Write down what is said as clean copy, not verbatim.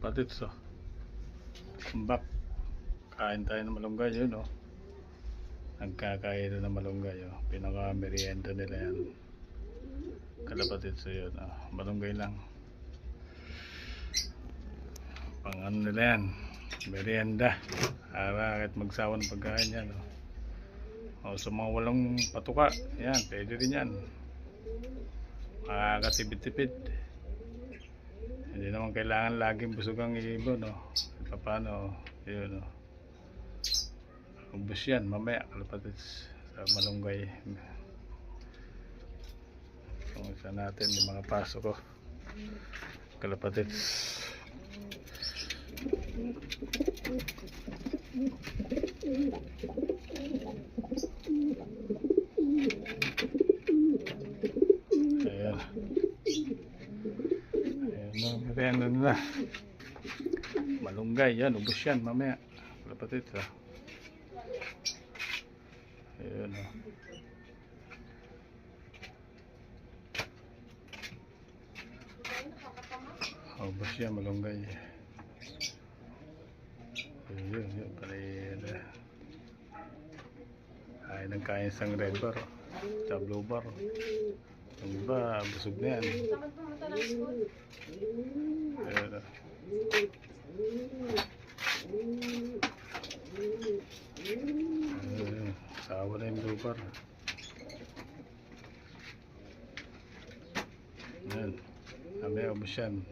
Kalapatid so. Bak. Kain tayo ng malunggay yun oh. Nagkakain na ng malunggay oh. Pinaka merienda nila yan. Kalapatid so yun oh. Malunggay lang. Pang ano nila yan. Merienda. Para kahit magsawa ng pagkain yan oh. O sa mga walang patuka, yan, pwede rin yan. Makakatipid-tipid. Hindi naman kailangan laging busog ang ibon, no? Paano, yun, no? Ubus yan, mamaya, kalapatid sa malunggay. Kung isa natin, yung mga paso ko. Kalapatid. Ayan. Ayan na, merienda nila. Malunggay, yan, ubos yan, mamaya. Kalapatid, ha. Ayan, ha. Ubos yan, malunggay. Ayun, yun, pala yun. Kain ng kain sang red bar, sa blue bar. Yung iba, busog na yan. Ayun, ayun, sawa na yung blue bar. Ayan, kami ubos yan.